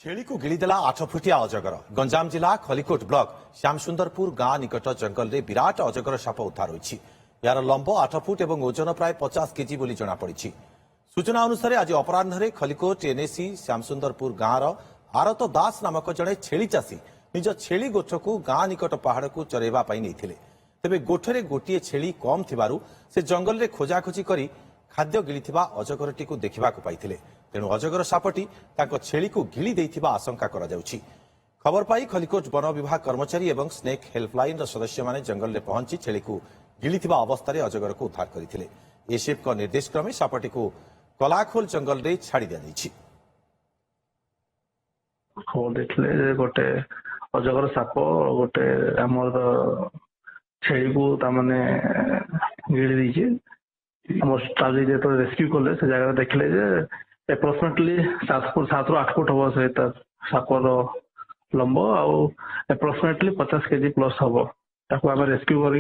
छेली को गिड़ीदेला 8 फुटिया अजगर गंजाम जिला खलिकोट ब्लॉक श्यामसुंदरपुर गां निकट जंगल में विराट अजगर साप उद्धार होइछि। यार लंब 8 फुट और ओजन प्राय 50 केजी बोली जनापड़ी। सूचना अनुसार आज अपराह खलिकोट एनएसी श्यामसुंदरपुर गांर आरत दास नामक जड़े छेली चाषी निज छेली गोठ को गां निकट पहाड़ को चरेवा नहीं तेरे गोठरे गोटे छेली कम थिबारु से जंगल में खोजाखोजी कर खाद्य गिळिथिबा अजगरटी को देखा पाइथिले। तेणु अजगर सापटी तांको छेली को गिळि देइथिबा आशंका करा जाउछि। खबर पाई खलिकोट वन विभाग कर्मचारी एवं स्नेक हेल्पलाइन सदस्य माने जंगल में पहुंची छेली को गिळिथिबा अवस्था अजगर को उद्धार करथिले। एसीएफ का निर्देश क्रमे सापटी को कलाखोल जंगल में छाड़ी दिया जाइछि। देखले गोटे अजगर साप गोटे आमर छेली को तामने गिळि दीचे रेस्क्यू कले से जगह देखले एप्रोक्सीमेटली 7 ରୁ 8 फुट हम से सापर लंब एप्रोक्सीमेटली 50 केजी प्लस हम आम रेस्क्यू कर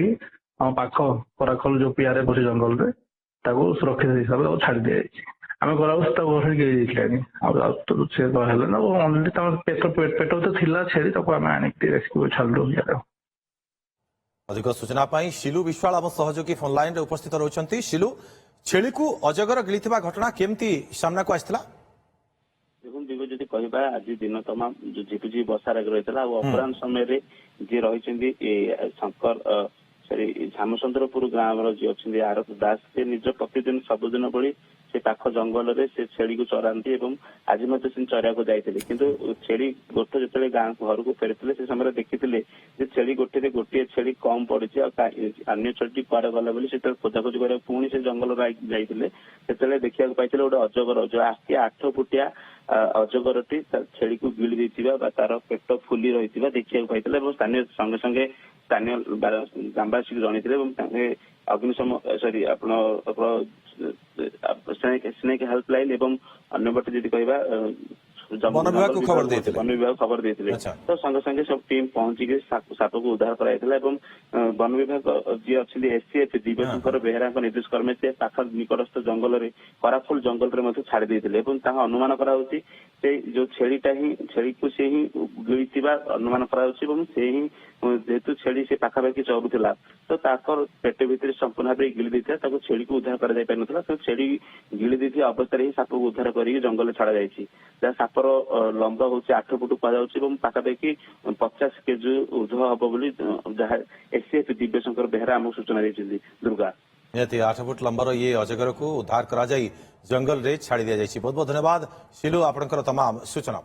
पाख कराखल जो पीआर बस जंगल में सुरक्षित हिसाब से छाड़ी दी जाए। आम घर गिरी पेट तो थिला छेली आम आनिक रेस्क्यू छाड़ू। अधिक सूचना पाई शिलु विश्वाल आम सहयोगी फोन लाइन उपस्थित रहउछंती। शिलु, छेली को अजगर गिळिथिबा घटना केमती सामना को आस्थिला? देखुन दिगो जदि कहबा आज दिन तमाम जो झिपिझिपि वर्षा लगी रहितला अपराह समय रे जे रहिछंती शंकर श्यामचंद्रपुर ग्राम जी अच्छी आरत दास से निज प्रतिदिन सबुदिन भली से पाख जंगल में से छेली को चराती आज चरिया को जाते किंतु छेली गोठ जो गाँ घर को फेरी से समय देखी छेली गोटे गोटे छेली कम पड़ी अन्य छेली कुआड़े गला खोजाखोजी कर पुणी से जंगल जाते देखा पाई गोटे अजगर जो आखि 8 फुटिया अजगरटी छेली को गिळि देइथिबा तार पेट फुली रही देखा पाई स्थानीय संगे संगे स्थानीय ग्रामवासी जनते अग्निशम सरी स्नेक हेल्पलाइन एवं अन्य बटे जी कहवा वन विभाग को खबर देते वन विभाग खबर देते तो संगे संगे सब टीम पहुंची साप को उद्धार कराइला वन विभाग जी अच्छी एससीएफ दिव्यशंकर बेहरा निर्देश क्रमे से पाख निकटस्थ जंगल में कराफुल जंगल में छाड़ी देते अनुमान कराउछि से जो छेलीटा ही छेली को से ही गिळिथिबा अनुमान कराउछि से ही जेहेतु छेली से पाखापाखि चरुला तो ताकर पेट भितर संपूर्ण भाव गिळि देता छेली को उद्धार कर पार तो छेली गिळि देथिबा अवस्था ही साप को उद्धार कर जंगल छाड़ा जाइछि। सापर लंब हूँ 8 फुट कहुँ पाखापाखि 50 केजी ऊर्ध्व हम बोली जहाँ एससीएफ दिव्यशंकर बेहरा आमको सूचना देते। दुर्गा निहती 8 फुट लंबर ये अजगर को उद्धार करा जाई जंगल रे छाड़ी दिया जाइछि। बहुत बहुत धन्यवाद शिलु आपनकर तमाम सूचना।